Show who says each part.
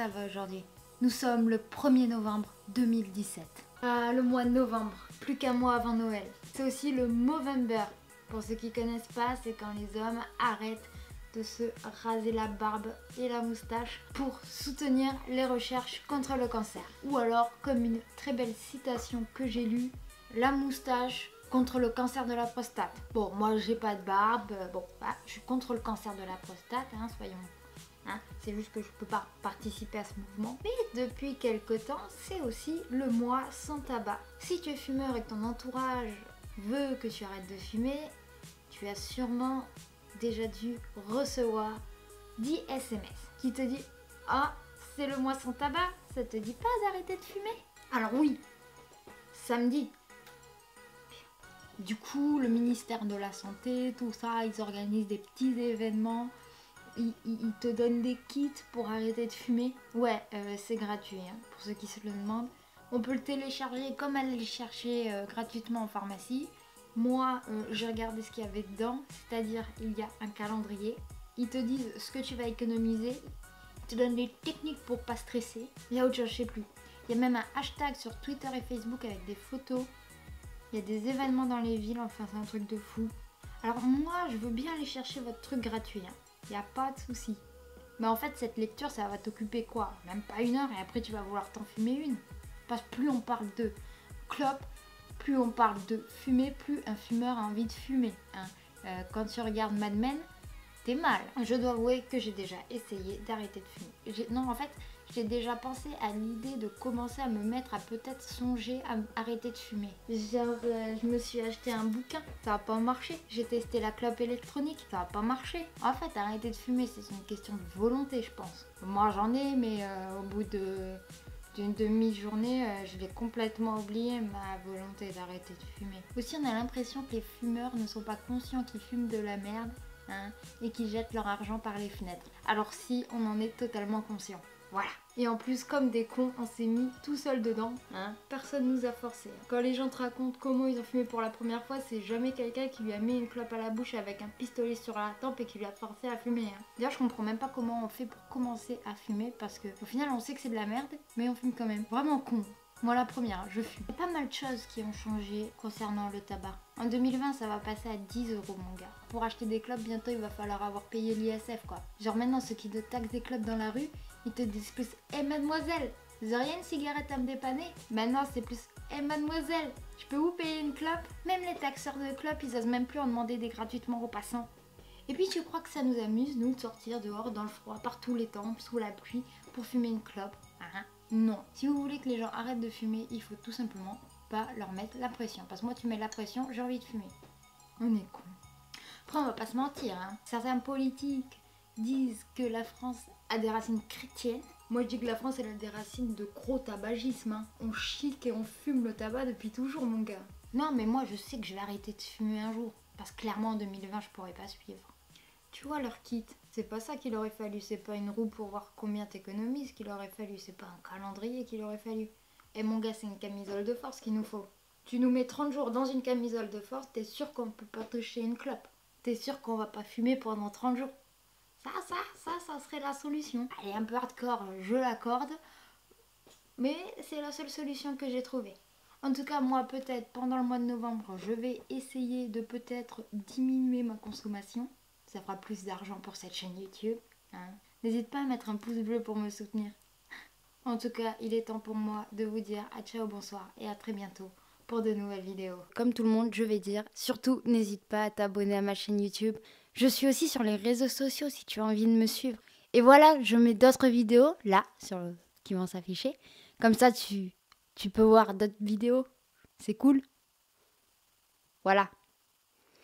Speaker 1: ça va aujourd'hui? Nous sommes le 1er novembre 2017. Ah, le mois de novembre, plus qu'un mois avant Noël. C'est aussi le Movember. Pour ceux qui connaissent pas, c'est quand les hommes arrêtent de se raser la barbe et la moustache pour soutenir les recherches contre le cancer. Ou alors, comme une très belle citation que j'ai lue, la moustache contre le cancer de la prostate. Bon, moi j'ai pas de barbe, je suis contre le cancer de la prostate, soyons... c'est juste que je peux pas participer à ce mouvement. Mais depuis quelque temps, c'est aussi le mois sans tabac. Si tu es fumeur et que ton entourage veut que tu arrêtes de fumer, tu as sûrement déjà dû recevoir 10 SMS qui te dit « Ah, c'est le mois sans tabac, ça te dit pas d'arrêter de fumer ?» Alors oui, samedi. Du coup, le ministère de la Santé, tout ça, ils organisent des petits événements. Ils te donnent des kits pour arrêter de fumer. Ouais, c'est gratuit, pour ceux qui se le demandent. On peut le télécharger comme aller le chercher gratuitement en pharmacie. Moi, j'ai regardé ce qu'il y avait dedans, c'est-à-dire il y a un calendrier. Ils te disent ce que tu vas économiser. Ils te donnent des techniques pour pas stresser. Il y a autre chose, je sais plus. Il y a même un hashtag sur Twitter et Facebook avec des photos. Il y a des événements dans les villes, enfin c'est un truc de fou. Alors moi, je veux bien aller chercher votre truc gratuit, il n'y a pas de souci. Mais en fait, cette lecture, ça va t'occuper quoi? Même pas 1 heure et après tu vas vouloir t'en fumer une. Parce que plus on parle de clope, plus on parle de fumer, plus un fumeur a envie de fumer. Quand tu regardes Mad Men, t'es mal. Je dois avouer que j'ai déjà essayé d'arrêter de fumer. Non, en fait, j'ai déjà pensé à l'idée de commencer à me mettre à peut-être songer à arrêter de fumer. Genre, je me suis acheté un bouquin, ça va pas marcher. J'ai testé la clope électronique, ça va pas marcher. En fait, arrêter de fumer, c'est une question de volonté, je pense. Moi, j'en ai, mais au bout d'une demi-journée, je l'ai complètement oublié, ma volonté d'arrêter de fumer. Aussi, on a l'impression que les fumeurs ne sont pas conscients qu'ils fument de la merde, et qu'ils jettent leur argent par les fenêtres. Alors si, on en est totalement conscient. Voilà. Et en plus, comme des cons, on s'est mis tout seul dedans. Personne nous a forcé. Quand les gens te racontent comment ils ont fumé pour la première fois, c'est jamais quelqu'un qui lui a mis une clope à la bouche avec un pistolet sur la tempe et qui lui a forcé à fumer. D'ailleurs, je comprends même pas comment on fait pour commencer à fumer parce que au final, on sait que c'est de la merde, mais on fume quand même. Vraiment con. Moi la première, je fume. Il y a pas mal de choses qui ont changé concernant le tabac. En 2020, ça va passer à 10 € mon gars. Pour acheter des clopes, bientôt il va falloir avoir payé l'ISF quoi. Genre maintenant, ceux qui te taxent des clopes dans la rue, ils te disent plus « Hey mademoiselle, vous auriez une cigarette à me dépanner ?» Maintenant c'est plus « Hey mademoiselle, je peux vous payer une clope ?» Même les taxeurs de clopes, ils osent même plus en demander des gratuitement aux passants. Et puis tu crois que ça nous amuse, nous, de sortir dehors dans le froid, par tous les temps, sous la pluie, pour fumer une clope? Non. Si vous voulez que les gens arrêtent de fumer, il faut tout simplement pas leur mettre la pression. Parce que moi, tu mets la pression, j'ai envie de fumer. On est con. Après, on va pas se mentir. Certains politiques disent que la France a des racines chrétiennes. Moi, je dis que la France, elle a des racines de gros tabagisme. On chic et on fume le tabac depuis toujours, mon gars. Non, mais moi, je sais que je vais arrêter de fumer un jour. Parce que clairement, en 2020, je pourrais pas suivre. Tu vois leur kit, c'est pas ça qu'il aurait fallu, c'est pas une roue pour voir combien t'économises qu'il aurait fallu, c'est pas un calendrier qu'il aurait fallu. Et mon gars, c'est une camisole de force qu'il nous faut. Tu nous mets 30 jours dans une camisole de force, t'es sûr qu'on peut pas toucher une clope. T'es sûr qu'on va pas fumer pendant 30 jours. Ça serait la solution. Elle est un peu hardcore, je l'accorde, mais c'est la seule solution que j'ai trouvée. En tout cas, moi, peut-être, pendant le mois de novembre, je vais essayer de peut-être diminuer ma consommation. Ça fera plus d'argent pour cette chaîne YouTube. N'hésite pas à mettre un pouce bleu pour me soutenir. En tout cas, il est temps pour moi de vous dire à ciao, bonsoir et à très bientôt pour de nouvelles vidéos. Comme tout le monde, je vais dire, surtout n'hésite pas à t'abonner à ma chaîne YouTube. Je suis aussi sur les réseaux sociaux si tu as envie de me suivre. Et voilà, je mets d'autres vidéos là qui vont s'afficher. Comme ça, tu peux voir d'autres vidéos. C'est cool. Voilà.